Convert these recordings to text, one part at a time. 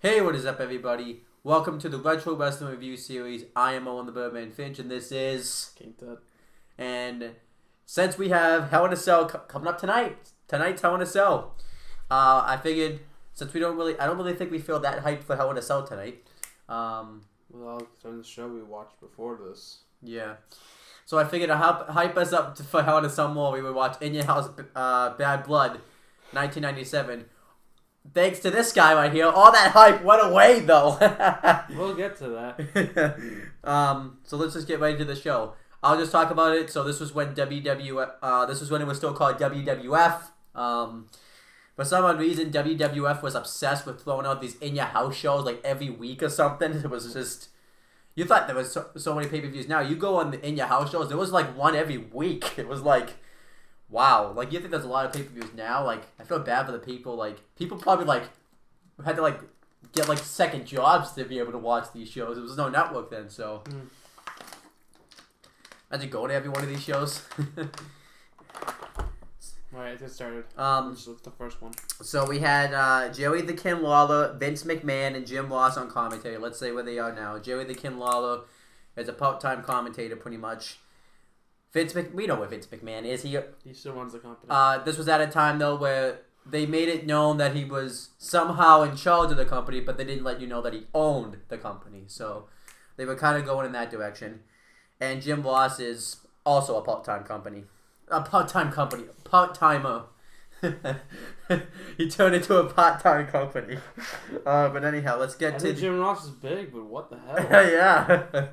Hey, what is up, everybody? Welcome to the Retro Wrestling Review Series. I am Owen the Birdman Finch, and this is... And since we have Hell in a Cell coming up tonight's Hell in a Cell, I figured since I don't really think we feel that hyped for Hell in a Cell tonight. Well, during the show we watched before this. Yeah. So I figured to hype us up for Hell in a Cell more, we would watch In Your House Bad Blood, 1997. Thanks to this guy right here, all that hype went away, though. We'll get to that. So let's just get right into the show. I'll just talk about it. So this was when WWF, this was when it was still called WWF. For some odd reason, WWF was obsessed with throwing out these in your house shows like every week or something. It was just, you thought there was so many pay-per-views. Now you go on the in your house shows, there was like one every week. It was like, wow. Like, you think there's a lot of pay-per-views now? Like, I feel bad for the people. Like, people probably like had to like get like second jobs to be able to watch these shows. There was no network then, so. Imagine going to every one of these shows. Alright, get started. What's the first one? So we had Jerry the King Lawler, Vince McMahon, and Jim Ross on commentary. Let's say where they are now. Jerry the King Lawler is a part-time commentator, pretty much. We know where Vince McMahon is. He still runs the company. This was at a time, though, where they made it known that he was somehow in charge of the company, but they didn't let you know that he owned the company. So they were kind of going in that direction. And Jim Ross is also a part-timer. He turned into a part-time company. But anyhow, let's get to... Jim Ross is big, but what the hell? Yeah.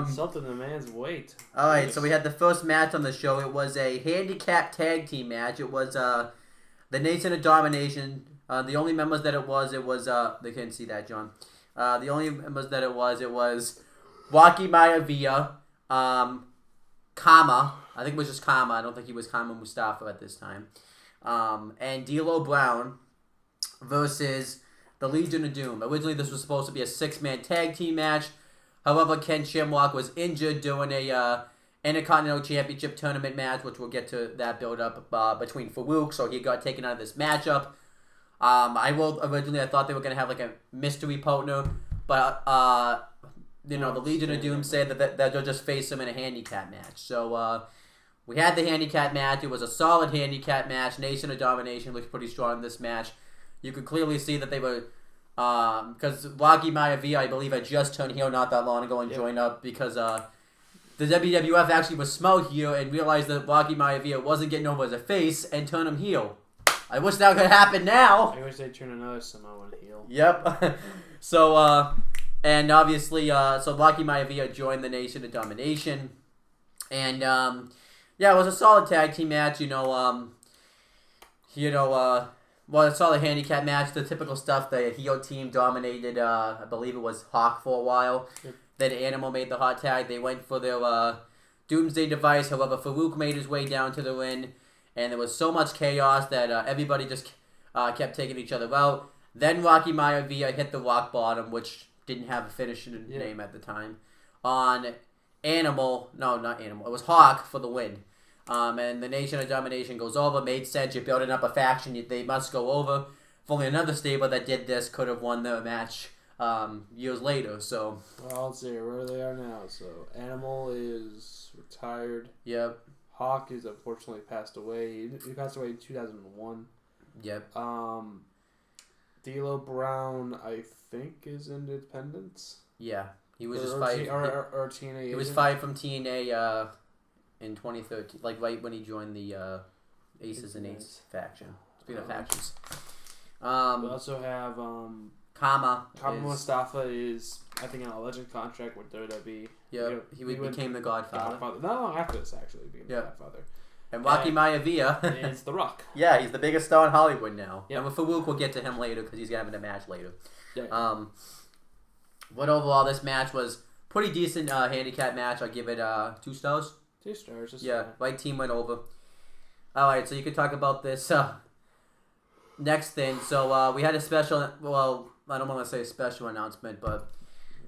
Something the man's weight. Alright, so we had the first match on the show. It was a handicap tag team match. It was the Nation of Domination. The only members that it was... They couldn't see that, John. The only members that it was Rocky Maivia, Kama. I think it was just Kama. I don't think he was Kama Mustafa at this time. And D'Lo Brown versus the Legion of Doom. Originally, this was supposed to be a 6-man tag team match. However, Ken Shamrock was injured during a Intercontinental Championship tournament match, which we'll get to that build-up between Farouk, so he got taken out of this matchup. Originally, I thought they were going to have like a mystery partner, but the Legion of Doom said that they'll just face him in a handicap match. So we had the handicap match. It was a solid handicap match. Nation of Domination looked pretty strong in this match. You could clearly see that they were, because Rocky Maivia, I believe, had just turned heel not that long ago and joined up because the WWF actually was smart here and realized that Rocky Maivia wasn't getting over as a face and turned him heel. I wish that could happen now. I wish they'd turn another Samoan heel. Yep. So, and obviously, so Rocky Maivia joined the Nation of Domination. And, yeah, it was a solid tag team match, a solid handicap match, the typical stuff. The heel team dominated, I believe it was Hawk for a while. Yep. Then Animal made the hot tag. They went for their Doomsday device. However, Farouk made his way down to the ring. And there was so much chaos that everybody just kept taking each other out. Then Rocky Maivia hit the rock bottom, which didn't have a finishing name at the time, on Animal. No, not Animal. It was Hawk for the win. And the Nation of Domination goes over. Made sense. You're building up a faction. They must go over. If only another stable that did this could have won the match years later. So. Well, let's see where they are now. So Animal is retired. Yep. Hawk is unfortunately passed away. He passed away in 2001. Yep. D'Lo Brown, I think, is in Independence. Yeah, he was just fired. Or TNA. He was fired from TNA in 2013, like right when he joined the Aces and Eights faction. Speaking of factions, we also have Kama Mustafa is, I think, on a legend contract with WWE. Yeah, he became the Godfather. Not long after this, actually, being the Godfather. And Rocky Maivia is The Rock. Yeah, he's the biggest star in Hollywood now. Yep. And with Farouk, we'll get to him later because he's having a match later. Yeah. But overall, this match was pretty decent handicap match. I'll give it 2 stars. 2 stars. Yeah, right team went over. All right, so you could talk about this next thing. So we had a special. Well, I don't want to say a special announcement, but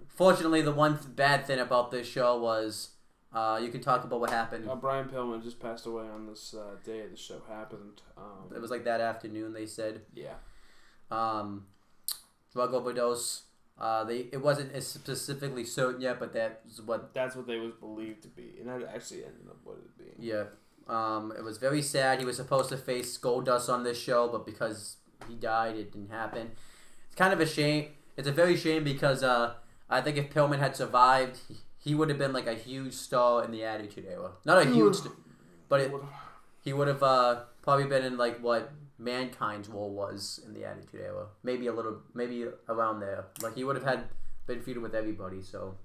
fortunately, the one bad thing about this show was you can talk about what happened. Brian Pillman just passed away on this day the show happened. It was like that afternoon, they said. Yeah. drug overdose. It wasn't as specifically certain yet, but that's what they was believed to be, and that actually ended up what it being. Yeah. It was very sad. He was supposed to face Goldust on this show, but because he died, it didn't happen. It's kind of a shame. It's a very shame because I think if Pillman had survived, he would have been like a huge star in the Attitude Era. Not a huge, but he would have probably been in like what Mankind's role was in the Attitude Era. Maybe around there. Like he would have been feuding with everybody. So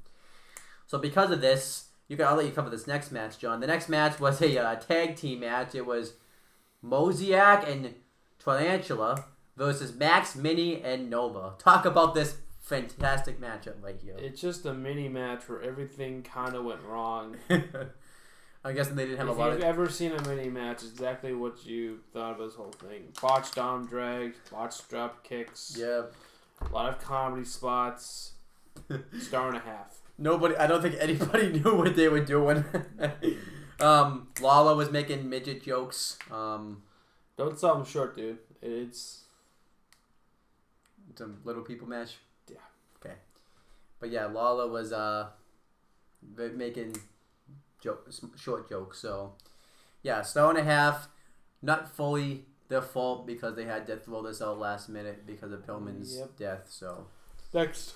because of this, I'll let you cover this next match, John. The next match was a tag team match. It was Mosiak and Tarantula versus Max, Mini, and Nova. Talk about this fantastic matchup right here. It's just a mini match where everything kind of went wrong. I'm guessing they didn't have a lot of... If you've ever seen a mini match, exactly what you thought of this whole thing. Botched arm drag, botched drop kicks. Yep. A lot of comedy spots. Star and a half. I don't think anybody knew what they were doing. Lala was making midget jokes. Don't sell them short, dude. It's a little people match? Yeah. Okay. But yeah, Lala was making short jokes. So, yeah, star and a half. Not fully their fault because they had to throw this out last minute because of Pillman's death. So, next.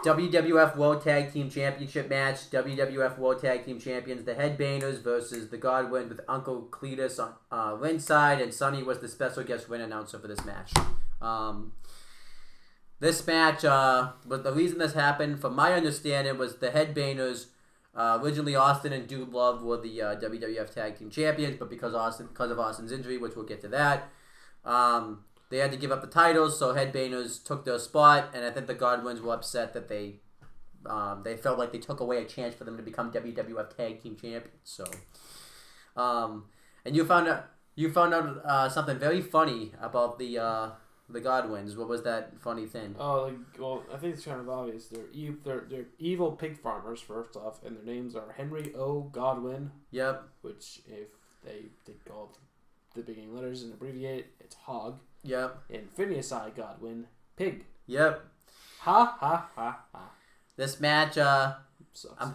WWF World Tag Team Championship match. WWF World Tag Team Champions, the Headbangers versus the Godwins with Uncle Cletus on ringside, and Sonny was the special guest ring announcer for this match. This match, but the reason this happened, from my understanding, was the Headbangers. Originally, Austin and Dude Love were the WWF Tag Team Champions, but because of Austin's injury, which we'll get to that, they had to give up the titles, so Headbangers took their spot, and I think the Godwins were upset that they felt like they took away a chance for them to become WWF Tag Team Champions. So, and you found out something very funny about the Godwins. What was that funny thing? Oh, well, I think it's kind of obvious. They're evil pig farmers, first off, and their names are Henry O. Godwin. Yep. Which, if they call the beginning letters and abbreviate it, it's Hog. Yep. And Phineas I. Godwin, Pig. Yep. Ha ha ha ha. This match, sucks.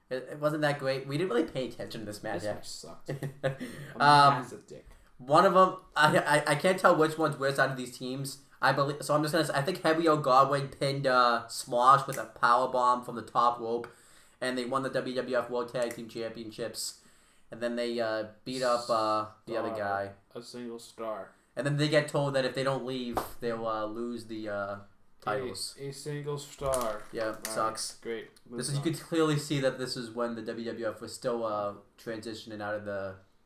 It wasn't that great. We didn't really pay attention to this match. This match sucked. I'm a massive dick. One of them, I can't tell which one's which out of these teams. I believe so. I'm just gonna say I think Henry O. Godwin pinned Smosh with a power bomb from the top rope, and they won the WWF World Tag Team Championships. And then they beat up the other guy. A single star. And then they get told that if they don't leave, they'll lose the titles. A single star. Yeah, sucks. Great. You could clearly see that this is when the WWF was still transitioning out of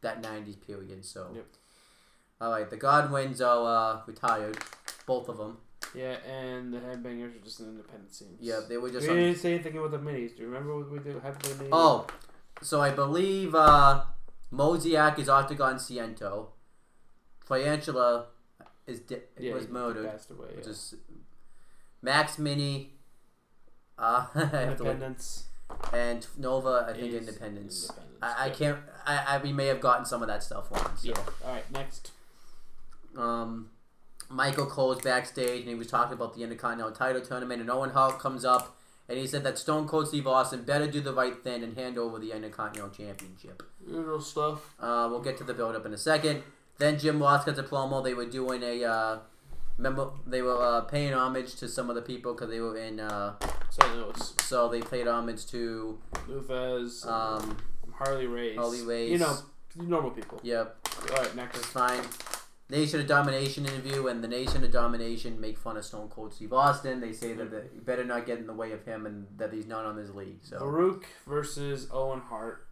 that 90s period. So, yep. All right, the Godwins are retired, both of them. Yeah, and the Headbangers are just an independent scene. Yeah, they were just. We didn't say anything about the minis. Do you remember what we did? Minis? Oh, so I believe Mosiak is Octagon Ciento. Tarantula was murdered. Passed away. Which is Max Mini. Independence. And Nova, I think Independence. We may have gotten some of that stuff wrong. So. Yeah. All right. Next. Michael Cole's backstage, and he was talking about the Intercontinental title tournament, and Owen Hart comes up, and he said that Stone Cold Steve Austin better do the right thing and hand over the Intercontinental Championship. Usual stuff. We'll get to the build-up in a second. Then Jim Ross gets a promo. They were doing they were paying homage to some of the people because they were in. So they paid homage to Lufez, Harley Race. You know, normal people. Yep. All right, next. It's fine. Nation of Domination interview, and the Nation of Domination make fun of Stone Cold Steve Austin. They say that you better not get in the way of him and that he's not on his league. So Baruch versus Owen Hart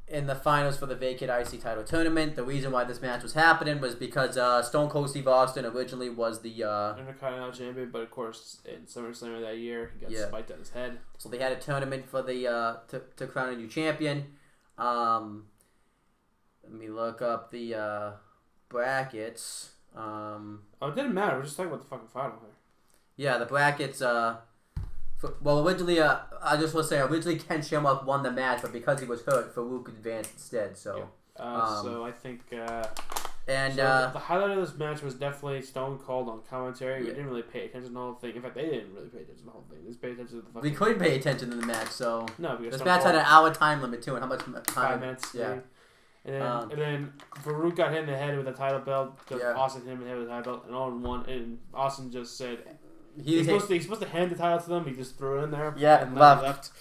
in the finals for the vacant IC title tournament. The reason why this match was happening was because Stone Cold Steve Austin originally was the Intercontinental champion, but of course in SummerSlam that year he got spiked on his head. So they had a tournament for the to crown a new champion. Let me look up the brackets. It didn't matter. We're just talking about the fucking final here. Yeah, the brackets. Originally, I just want to say, originally Ken Shamrock won the match, but because he was hurt, Farouk advanced instead. So, so I think And so the highlight of this match was definitely Stone Cold on commentary. Yeah. We didn't really pay attention to the whole thing. In fact, they didn't really pay attention to the whole thing. They just paid attention to the we couldn't pay attention to the match, so No, because this Stone match Cold, had an hour time limit too. And how much time? 5 minutes. Yeah. Maybe. And then Farouk got hit in the head with a title belt because Yeah. Austin hit him in the head with a title belt, and Owen won. And Austin just said He's supposed to hand the title to them. He just threw it in there. Yeah, and left.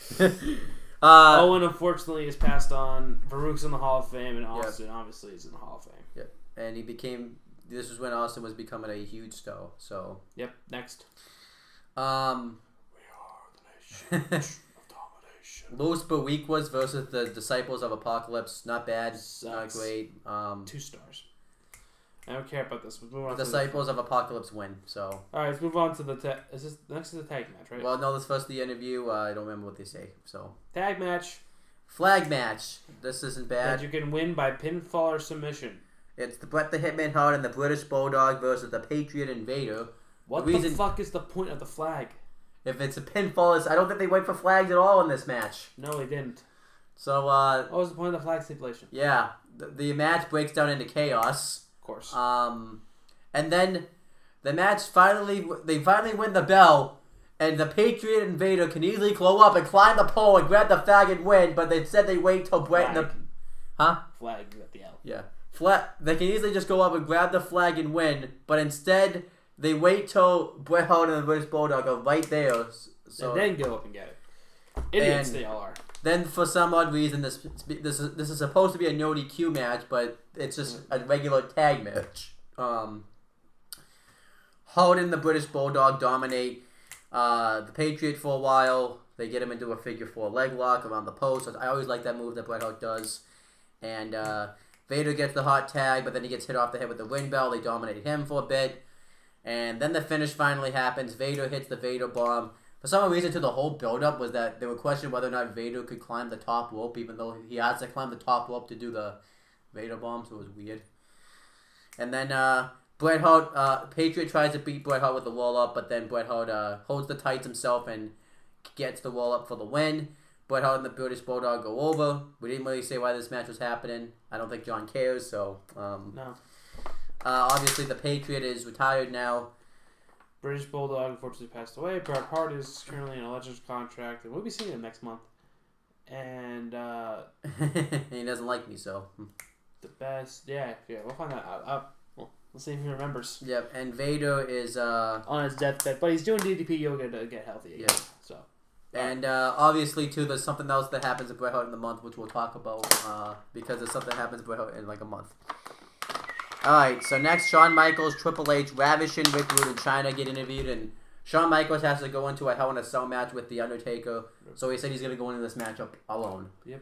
Owen unfortunately is passed on. Farouk's in the Hall of Fame, and Austin obviously is in the Hall of Fame. Yep, and he became. This was when Austin was becoming a huge star. So. Yep. Next. We are the Nation of Domination. Los Barriquas versus the Disciples of Apocalypse. Not bad. Not great. 2 stars. I don't care about this. Let's move on. The Disciples of Apocalypse win. So. All right, let's move on to the next is the tag match, right? Well, no, this first the interview. I don't remember what they say. So. Tag match. Flag match. This isn't bad. That you can win by pinfall or submission. It's the Bret the Hitman Hart and the British Bulldog versus the Patriot Invader. What the fuck is the point of the flag? If it's a pinfall, I don't think they went for flags at all in this match. No, they didn't. So, what was the point of the flag stipulation? Yeah, the match breaks down into chaos. Of course. And then the match finally win the bell, and the Patriot Invader can easily go up and climb the pole and grab the flag and win, but they said they wait till Bret and the... Huh? Flag at the L. Yeah. They can easily just go up and grab the flag and win, but instead... They wait till Bret Hart and the British Bulldog are right there. So, and then go up and get it. Idiots they all are. Then for some odd reason, this is supposed to be a no DQ match, but it's just a regular tag match. Hart and the British Bulldog dominate the Patriot for a while. They get him into a figure 4 leg lock around the post. I always like that move that Bret Hart does. And Vader gets the hot tag, but then he gets hit off the head with the wind bell. They dominate him for a bit. And then the finish finally happens. Vader hits the Vader bomb. For some reason, to the whole build-up was that they were questioning whether or not Vader could climb the top rope, even though he has to climb the top rope to do the Vader bomb, so it was weird. And then Bret Hart, Patriot tries to beat Bret Hart with the roll-up, but then Bret Hart holds the tights himself and gets the roll-up for the win. Bret Hart and the British Bulldog go over. We didn't really say why this match was happening. I don't think John cares, so... No. Obviously, the Patriot is retired now. British Bulldog unfortunately passed away. Bret Hart is currently in a Legends contract, and we'll be seeing him next month. And he doesn't like me, so the best, yeah, we'll find that out. We'll see if he remembers. Yep, and Vader is on his deathbed, but he's doing DDP yoga to get healthy again. Yeah. So, and obviously too, there's something else that happens to Bret Hart in the month, which we'll talk about because there's something that happens to Bret Hart in like a month. Alright, so next, Shawn Michaels, Triple H, Ravishing, Rick Rude, and Chyna get interviewed, and Shawn Michaels has to go into a Hell in a Cell match with The Undertaker, so he said he's going to go into this matchup alone. Yep.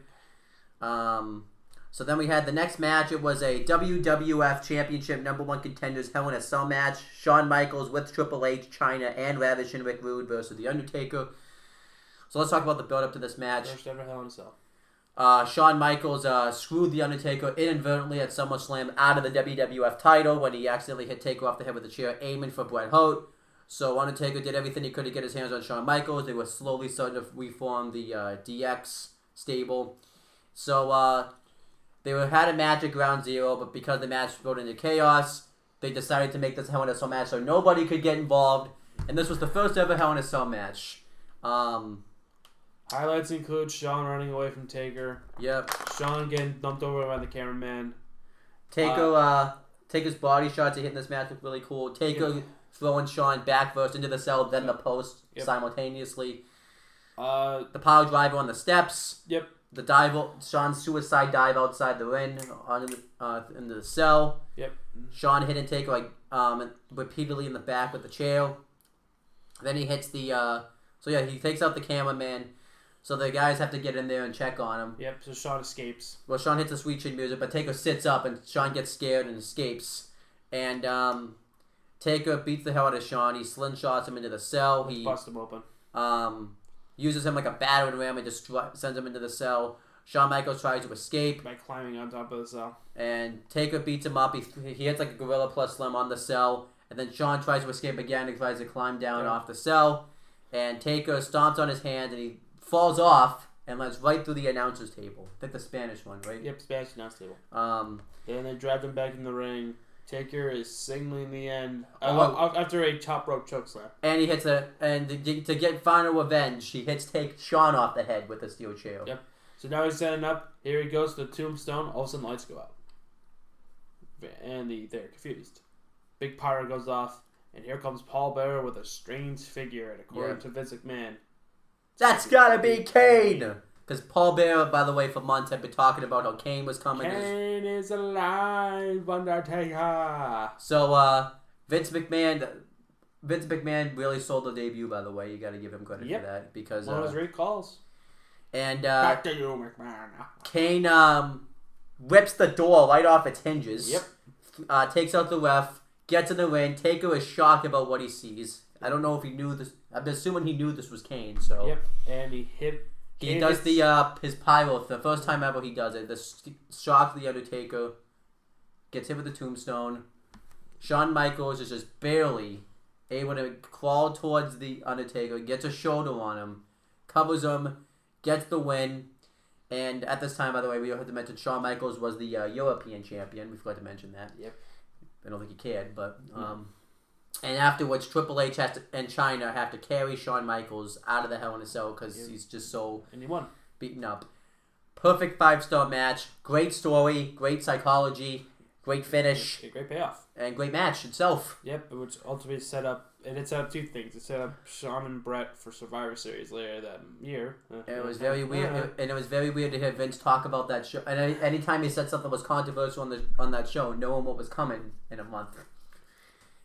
So then we had the next match. It was a WWF Championship #1 contenders Hell in a Cell match. Shawn Michaels with Triple H, Chyna, and Ravishing Rick Rude versus The Undertaker. So let's talk about the build-up to this match. First ever Hell in a Cell. Shawn Michaels screwed The Undertaker inadvertently at SummerSlam out of the WWF title when he accidentally hit Taker off the head with a chair, aiming for Bret Hart. So Undertaker did everything he could to get his hands on Shawn Michaels. They were slowly starting to reform the DX stable. So they had a match at Ground Zero, but because the match rode into chaos, they decided to make this Hell in a Cell match so nobody could get involved. And this was the first ever Hell in a Cell match. Highlights include Shawn running away from Taker. Yep. Shawn getting dumped over by the cameraman. Taker's body shots he hit in this match look really cool. Taker throwing Shawn back first into the cell, then the post simultaneously. The power driver on the steps. Yep. The dive, Shawn's suicide dive outside the ring into the cell. Yep. Shawn hitting Taker repeatedly in the back with the chair. Then he hits the he takes out the cameraman. So the guys have to get in there and check on him. Yep, so Shawn escapes. Well, Shawn hits the sweet chin music, but Taker sits up and Shawn gets scared and escapes. And Taker beats the hell out of Shawn. He slingshots him into the cell. He busts him open. Uses him like a battering ram and just sends him into the cell. Shawn Michaels tries to escape by climbing on top of the cell. And Taker beats him up. He hits like a Gorilla Plus Slim on the cell. And then Shawn tries to escape again and tries to climb down off the cell. And Taker stomps on his hands and he falls off and runs right through the announcer's table. I think the Spanish one, right? Yep, Spanish announce table. Um, Then they drive them back in the ring. Taker is signaling the end Oh, after a top rope chokeslam. and he hits to get final revenge, he hits Shawn off the head with a steel chair. Yep. So now he's setting up. Here he goes to the tombstone. All of a sudden, lights go out. And they're confused. Big pyro goes off. And here comes Paul Bearer with a strange figure. And according to Vince McMahon, that's gotta be Kane! Because Paul Bearer, by the way, for months had been talking about how Kane was coming. Kane is alive, Undertaker. So, Vince McMahon really sold the debut, by the way. You gotta give him credit for that. Because, one of those great calls. And, back to you, McMahon. Kane, rips the door right off its hinges. Yep. Takes out the ref, gets in the ring. Taker is shocked about what he sees. I don't know if he knew this. I'm assuming he knew this was Kane, so. Yep, and he hit. He does his pyro, the first time ever he does it. The shock of the Undertaker. Gets hit with the tombstone. Shawn Michaels is just barely able to crawl towards the Undertaker. Gets a shoulder on him. Covers him. Gets the win. And at this time, by the way, we have to mention Shawn Michaels was the European champion. We forgot to mention that. Yep. I don't think he cared, but... And afterwards, Triple H and China have to carry Shawn Michaels out of the Hell in a Cell because he's just so and he won. Beaten up. Perfect 5-star match. Great story. Great psychology. Great finish. Great payoff. And great match itself. Yep, which ultimately set up... And it set up two things. It set up Shawn and Brett for Survivor Series later that year. And it was very weird. And it was very weird to hear Vince talk about that show. And anytime he said something was controversial on that show, knowing what was coming in a month.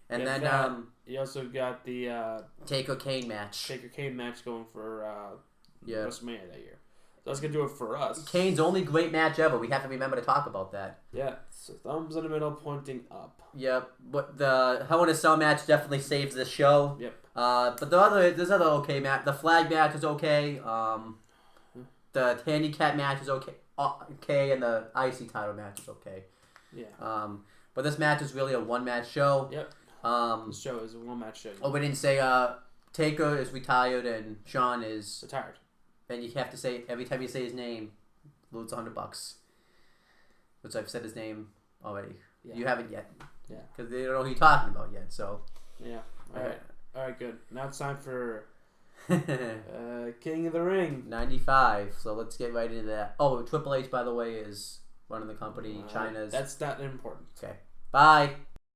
And then you also got the Taker Kane match. Taker Kane match going for WrestleMania that year. So that's gonna do it for us. Kane's only great match ever. We have to remember to talk about that. Yeah, so thumbs in the middle pointing up. Yep, but the Hell in a Cell match definitely saves the show. Yep. But there's other okay match. The flag match is okay. The handicap match is okay. Okay, and the IC title match is okay. Yeah. But this match is really a one-match show. Yep. This show is a one-match show. Oh, we didn't say Taker is retired and Shawn is retired. And you have to say every time you say his name, lose $100. Which I've said his name already. Yeah. You haven't yet. Yeah. Because they don't know who you're talking about yet. So. Yeah. All right. Good. Now it's time for King of the Ring 95. So let's get right into that. Oh, Triple H, by the way, is running the company. China's. That's not important. Okay. Bye.